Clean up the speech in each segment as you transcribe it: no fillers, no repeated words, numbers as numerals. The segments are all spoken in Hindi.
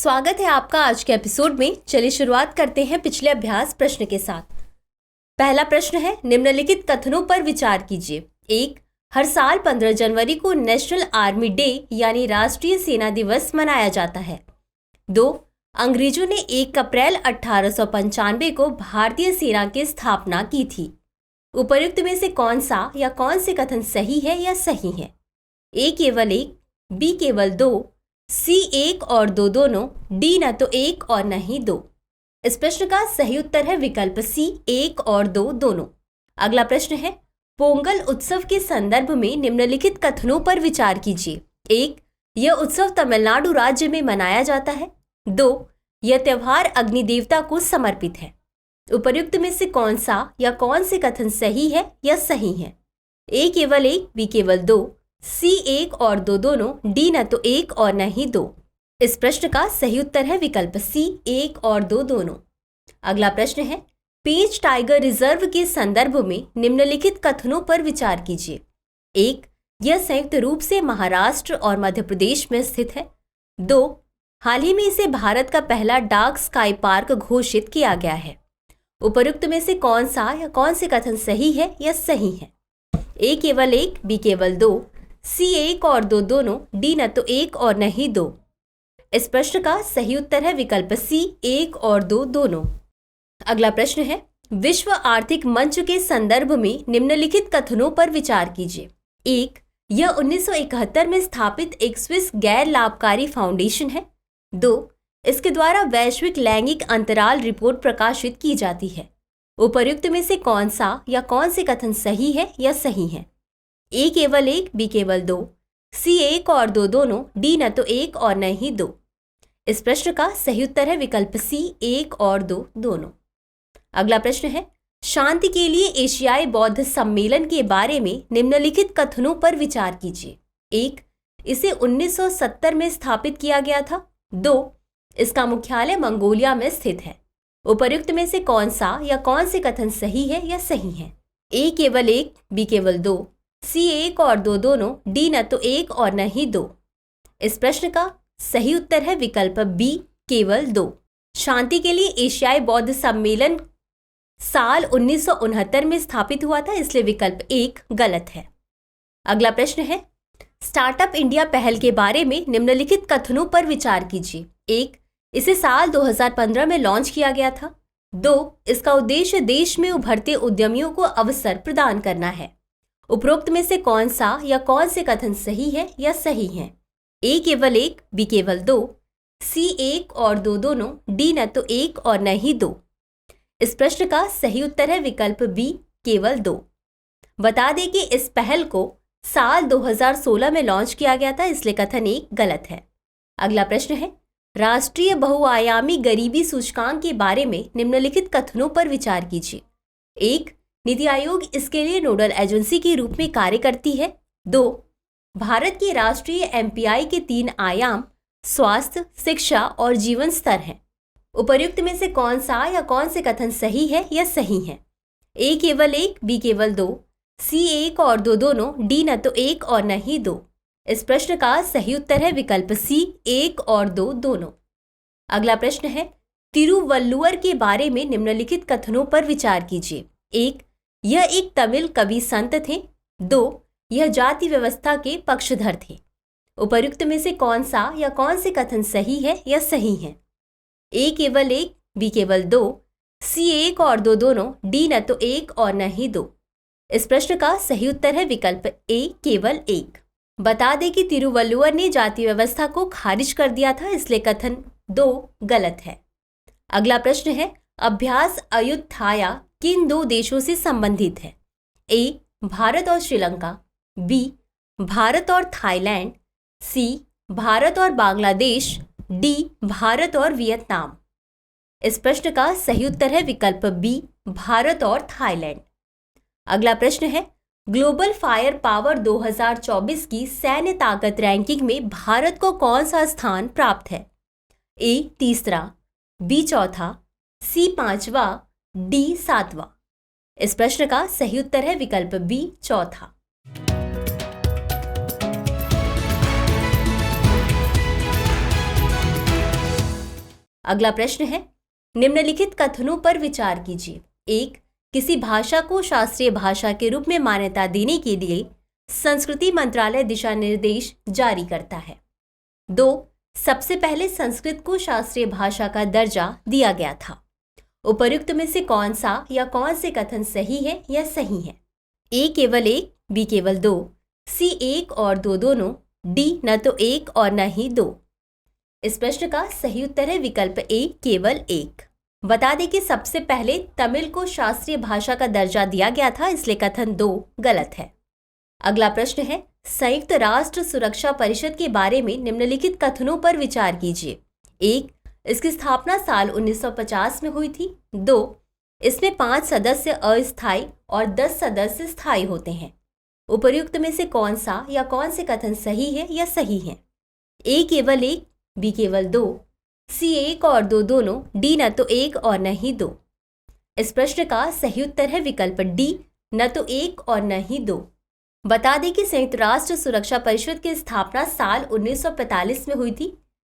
स्वागत है आपका आज के एपिसोड में। चलिए शुरुआत करते हैं पिछले अभ्यास प्रश्न के साथ। पहला प्रश्न है, निम्नलिखित कथनों पर विचार कीजिए। 1. हर साल 15 जनवरी को नेशनल आर्मी डे यानी राष्ट्रीय सेना दिवस मनाया जाता है। 2. अंग्रेजों ने 1 अप्रैल 1895 को भारतीय सेना की स्थापना की थी। उपर्युक्त में से कौन सा या कौन से कथन सही है या सही है? ए केवल 1, बी केवल 2, सी 1 और 2 दोनों, डी न तो 1 और न ही 2। इस प्रश्न का सही उत्तर है विकल्प सी, 1 और 2 दोनों। अगला प्रश्न है, पोंगल उत्सव के संदर्भ में निम्नलिखित कथनों पर विचार कीजिए। 1. यह उत्सव तमिलनाडु राज्य में मनाया जाता है। 2. यह त्योहार अग्नि देवता को समर्पित है। उपर्युक्त में से कौन सा या कौन से कथन सही है या सही है? ए केवल 1, बी केवल 2, सी 1 और 2 दोनों, डी न तो 1 और न ही 2। इस प्रश्न का सही उत्तर है विकल्प सी, 1 और 2 दोनों। अगला प्रश्न है, पेंच टाइगर रिजर्व के संदर्भ में निम्नलिखित कथनों पर विचार कीजिए। 1. यह संयुक्त रूप से महाराष्ट्र और मध्य प्रदेश में स्थित है। 2. हाल ही में इसे भारत का पहला डार्क स्काई पार्क घोषित किया गया है। उपर्युक्त में से कौन सा या कौन से कथन सही है या सही है? ए केवल 1, बी केवल 2, सी 1 और 2 दोनों, डी न तो 1 और न ही 2। इस प्रश्न का सही उत्तर है विकल्प सी, 1 और 2 दोनों। अगला प्रश्न है, विश्व आर्थिक मंच के संदर्भ में निम्नलिखित कथनों पर विचार कीजिए। 1. यह 1971 में स्थापित एक स्विस गैर लाभकारी फाउंडेशन है। 2. इसके द्वारा वैश्विक लैंगिक अंतराल रिपोर्ट प्रकाशित की जाती है। उपर्युक्त में से कौन सा या कौन से कथन सही है या सही है? ए केवल 1, बी केवल 2, सी 1 और 2 दोनों, डी न तो 1 और न ही 2। इस प्रश्न का सही उत्तर है विकल्प सी, 1 और 2 दोनों। अगला प्रश्न है, शांति के लिए एशियाई बौद्ध सम्मेलन के बारे में निम्नलिखित कथनों पर विचार कीजिए। 1. इसे 1970 में स्थापित किया गया था। 2. इसका मुख्यालय मंगोलिया में स्थित है। उपर्युक्त में से कौन सा या कौन से कथन सही है या सही है? ए केवल 1, बी केवल 2, सी 1 और 2 दोनों, डी न तो 1 और न ही 2। इस प्रश्न का सही उत्तर है विकल्प बी, केवल 2। शांति के लिए एशियाई बौद्ध सम्मेलन साल 1969 में स्थापित हुआ था, इसलिए विकल्प 1 गलत है। अगला प्रश्न है, स्टार्टअप इंडिया पहल के बारे में निम्नलिखित कथनों पर विचार कीजिए। 1. इसे साल 2015 में लॉन्च किया गया था। 2. इसका उद्देश्य देश में उभरते उद्यमियों को अवसर प्रदान करना है। उपरोक्त में से कौन सा या कौन से कथन सही है या सही है? ए केवल 1, बी केवल 2, सी 1 और 2 दोनों, डी न तो 1 और न ही 2। इस प्रश्न का सही उत्तर है विकल्प बी, केवल 2। बता दें कि इस पहल को साल 2016 में लॉन्च किया गया था, इसलिए कथन 1 गलत है। अगला प्रश्न है, राष्ट्रीय बहुआयामी गरीबी सूचकांक के बारे में निम्नलिखित कथनों पर विचार कीजिए। 1. नीति आयोग इसके लिए नोडल एजेंसी के रूप में कार्य करती है। 2. भारत के राष्ट्रीय एमपीआई के 3 आयाम स्वास्थ्य, शिक्षा और जीवन स्तर हैं। उपर्युक्त में से कौन सा या कौन से कथन सही है या सही है? ए केवल 1, बी केवल 2, सी 1 और 2 दोनों, डी न तो 1 और न ही 2। इस प्रश्न का सही उत्तर है विकल्प सी, 1 और 2 दोनों। अगला प्रश्न है, तिरुवल्लुवर के बारे में निम्नलिखित कथनों पर विचार कीजिए। 1. यह एक तमिल कवि संत थे। 2. यह जाति व्यवस्था के पक्षधर थे। उपर्युक्त में से कौन सा या कौन से कथन सही है या सही है? ए केवल 1, बी केवल 2, सी 1 और 2 दोनों, डी न तो 1 और न ही 2। इस प्रश्न का सही उत्तर है विकल्प ए, केवल 1। बता दें कि तिरुवल्लुवर ने जाति व्यवस्था को खारिज कर दिया था, इसलिए कथन 2 गलत है। अगला प्रश्न है, अभ्यास अयुत्थाया किन 2 देशों से संबंधित है? ए. भारत और श्रीलंका, बी. भारत और थाईलैंड, सी. भारत और बांग्लादेश, डी. भारत और वियतनाम। इस प्रश्न का सही उत्तर है विकल्प बी, भारत और थाईलैंड। अगला प्रश्न है, ग्लोबल फायर पावर 2024 की सैन्य ताकत रैंकिंग में भारत को कौन सा स्थान प्राप्त है? ए. तीसरा, बी. चौथा, सी. 5वां, डी. 7वां। इस प्रश्न का सही उत्तर है विकल्प बी, चौथा। अगला प्रश्न है, निम्नलिखित कथनों पर विचार कीजिए। 1. किसी भाषा को शास्त्रीय भाषा के रूप में मान्यता देने के लिए संस्कृति मंत्रालय दिशा निर्देश जारी करता है। 2. सबसे पहले संस्कृत को शास्त्रीय भाषा का दर्जा दिया गया था। उपर्युक्त में से कौन सा या कौन से कथन सही है या सही है? A केवल 1, B केवल 2, C 1 और 2 दोनों, D न तो 1 और न ही 2। इस प्रश्न का सही उत्तर है विकल्प A केवल 1। बता दें कि सबसे पहले तमिल को शास्त्रीय भाषा का दर्जा दिया गया था, इसलिए कथन 2 गलत है। अगला प्रश्न है, संयुक्त राष्ट्र सुरक्षा परिषद के बारे में निम्नलिखित कथनों पर विचार कीजिए। 1. इसकी स्थापना साल 1950 में हुई थी। 2. इसमें 5 सदस्य अस्थायी और 10 सदस्य स्थायी होते हैं। उपर्युक्त में से कौन सा या कौन से कथन सही है या सही है? A केवल 1, B केवल 2, C 1 और 2 दोनों, D न तो 1 और न ही 2। इस प्रश्न का सही उत्तर है विकल्प D न तो 1 और न ही 2। बता दें कि संयुक्त राष्ट्र सुरक्षा परिषद की स्थापना साल 1945 में हुई थी,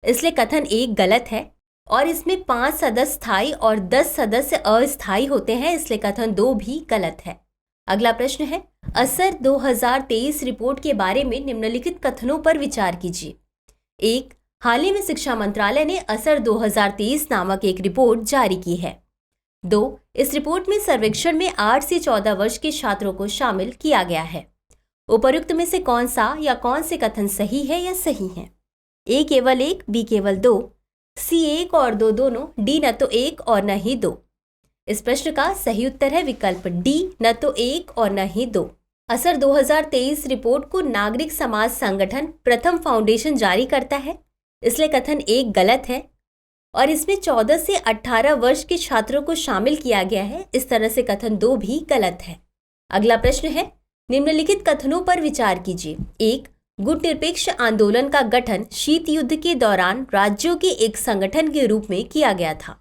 इसलिए कथन 1 गलत है और इसमें 5 सदस्य स्थायी और 10 सदस्य अस्थायी होते हैं, इसलिए कथन 2 भी गलत है। अगला प्रश्न है, असर 2023 रिपोर्ट के बारे में निम्नलिखित कथनों पर विचार कीजिए। 1. हाल ही में शिक्षा मंत्रालय ने असर 2023 नामक एक रिपोर्ट जारी की है। 2. इस रिपोर्ट में सर्वेक्षण में 8 से 14 वर्ष के छात्रों को शामिल किया गया है। उपर्युक्त में से कौन सा या कौन से कथन सही है या सही है? A केवल 1, B केवल 2, C 1 और 2 दोनों, D न तो 1 और न ही 2। इस प्रश्न का सही उत्तर है विकल्प D न तो 1 और न ही 2। असर 2023 रिपोर्ट को नागरिक समाज संगठन प्रथम फाउंडेशन जारी करता है, इसलिए कथन 1 गलत है और इसमें 14 से 18 वर्ष के छात्रों को शामिल किया गया है, इस तरह से कथन 2 भी गलत है। अगला प्रश्न है, निम्नलिखित कथनों पर विचार कीजिए। 1. गुट निरपेक्ष आंदोलन का गठन शीत युद्ध के दौरान राज्यों के एक संगठन के रूप में किया गया था।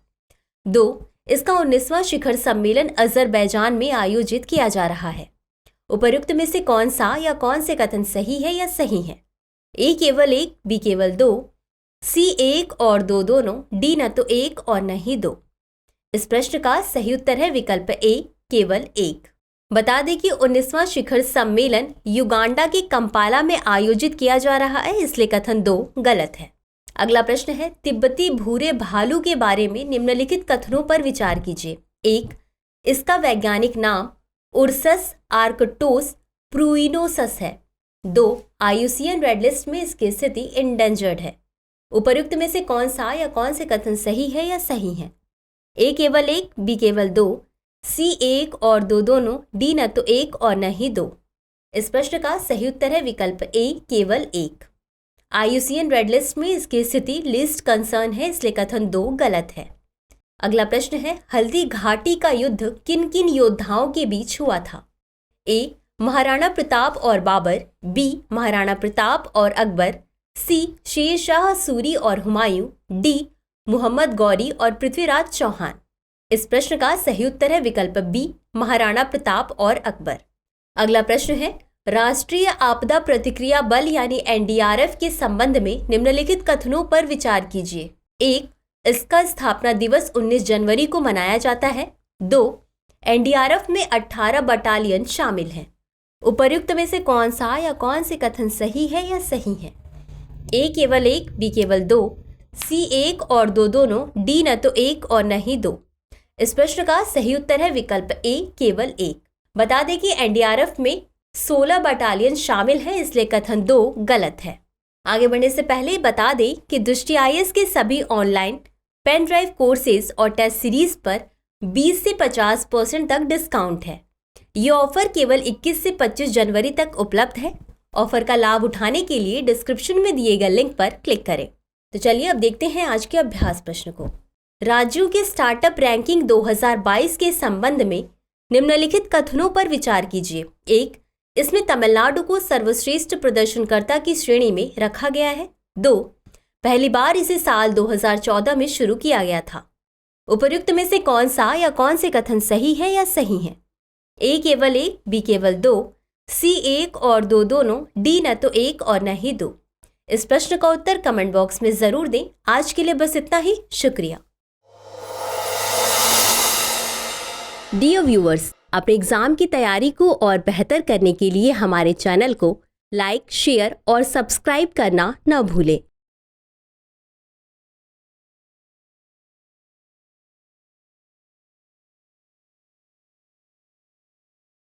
2. इसका 19वां शिखर सम्मेलन अजरबैजान में आयोजित किया जा रहा है। उपर्युक्त में से कौन सा या कौन से कथन सही है या सही है? A केवल 1, B केवल 2, C 1 और 2 दोनों, D न तो 1 और न ही 2। इस प्रश्न का सही उत्तर है विकल्प A केवल 1। बता दें कि 19वां शिखर सम्मेलन युगांडा के कंपाला में आयोजित किया जा रहा है, इसलिए कथन 2 गलत है। अगला प्रश्न है, तिब्बती भूरे भालू के बारे में निम्नलिखित कथनों पर विचार कीजिए। 1. इसका वैज्ञानिक नाम उर्सस आर्कटोस प्रूइनोसस है। 2. IUCN रेड लिस्ट में इसकी स्थिति इंडेंजर्ड है। उपर्युक्त में से कौन सा या कौन से कथन सही है या सही है? A केवल 1, B केवल 2, C 1 और 2 दोनों, D न तो 1 और न ही 2। इस प्रश्न का सही उत्तर है विकल्प A केवल 1। IUCN रेड लिस्ट में इसकी स्थिति लिस्ट कंसर्न है, इसलिए कथन 2 गलत है। अगला प्रश्न है, हल्दी घाटी का युद्ध किन किन योद्धाओं के बीच हुआ था? A. महाराणा प्रताप और बाबर, B. महाराणा प्रताप और अकबर, C. शेर शाह सूरी और हुमायूं, D. मोहम्मद गौरी और पृथ्वीराज चौहान। इस प्रश्न का सही उत्तर है विकल्प B. महाराणा प्रताप और अकबर। अगला प्रश्न है, राष्ट्रीय आपदा प्रतिक्रिया बल यानी NDRF के संबंध में निम्नलिखित कथनों पर विचार कीजिए। 1. इसका स्थापना दिवस 19 जनवरी को मनाया जाता है। 2. NDRF में 18 बटालियन शामिल हैं। उपर्युक्त में से कौन सा या कौन से कथन सही है या सही है? A केवल 1, B केवल 2, C 1 और 2 दोनों, D न तो 1 और न ही 2। इस प्रश्न का सही उत्तर है विकल्प A केवल 1। बता दें कि NDRF में 16 बटालियन शामिल हैं, इसलिए कथन 2 गलत है। आगे बढ़ने से पहले बता दें कि दृष्टि IAS के सभी ऑनलाइन पेन ड्राइव कोर्सेज और टेस्ट सीरीज पर 20 से 50% तक डिस्काउंट है। ये ऑफर केवल 21 से 25 जनवरी तक उपलब्ध है। ऑफर का लाभ उठाने के लिए डिस्क्रिप्शन में दिए गए लिंक पर क्लिक करें। तो चलिए अब देखते हैं आज के अभ्यास प्रश्न को। राज्यों के स्टार्टअप रैंकिंग 2022 के संबंध में निम्नलिखित कथनों पर विचार कीजिए। 1. इसमें तमिलनाडु को सर्वश्रेष्ठ प्रदर्शनकर्ता की श्रेणी में रखा गया है। 2. पहली बार इसे साल 2014 में शुरू किया गया था। उपर्युक्त में से कौन सा या कौन से कथन सही है या सही है? A केवल 1, B केवल 2, C 1 और 2 दोनों, D न तो 1 और न ही 2। इस प्रश्न का उत्तर कमेंट बॉक्स में जरूर दें। आज के लिए बस इतना ही, शुक्रिया। डियर व्यूअर्स, अपने एग्जाम की तैयारी को और बेहतर करने के लिए हमारे चैनल को लाइक, शेयर और सब्सक्राइब करना न भूलें।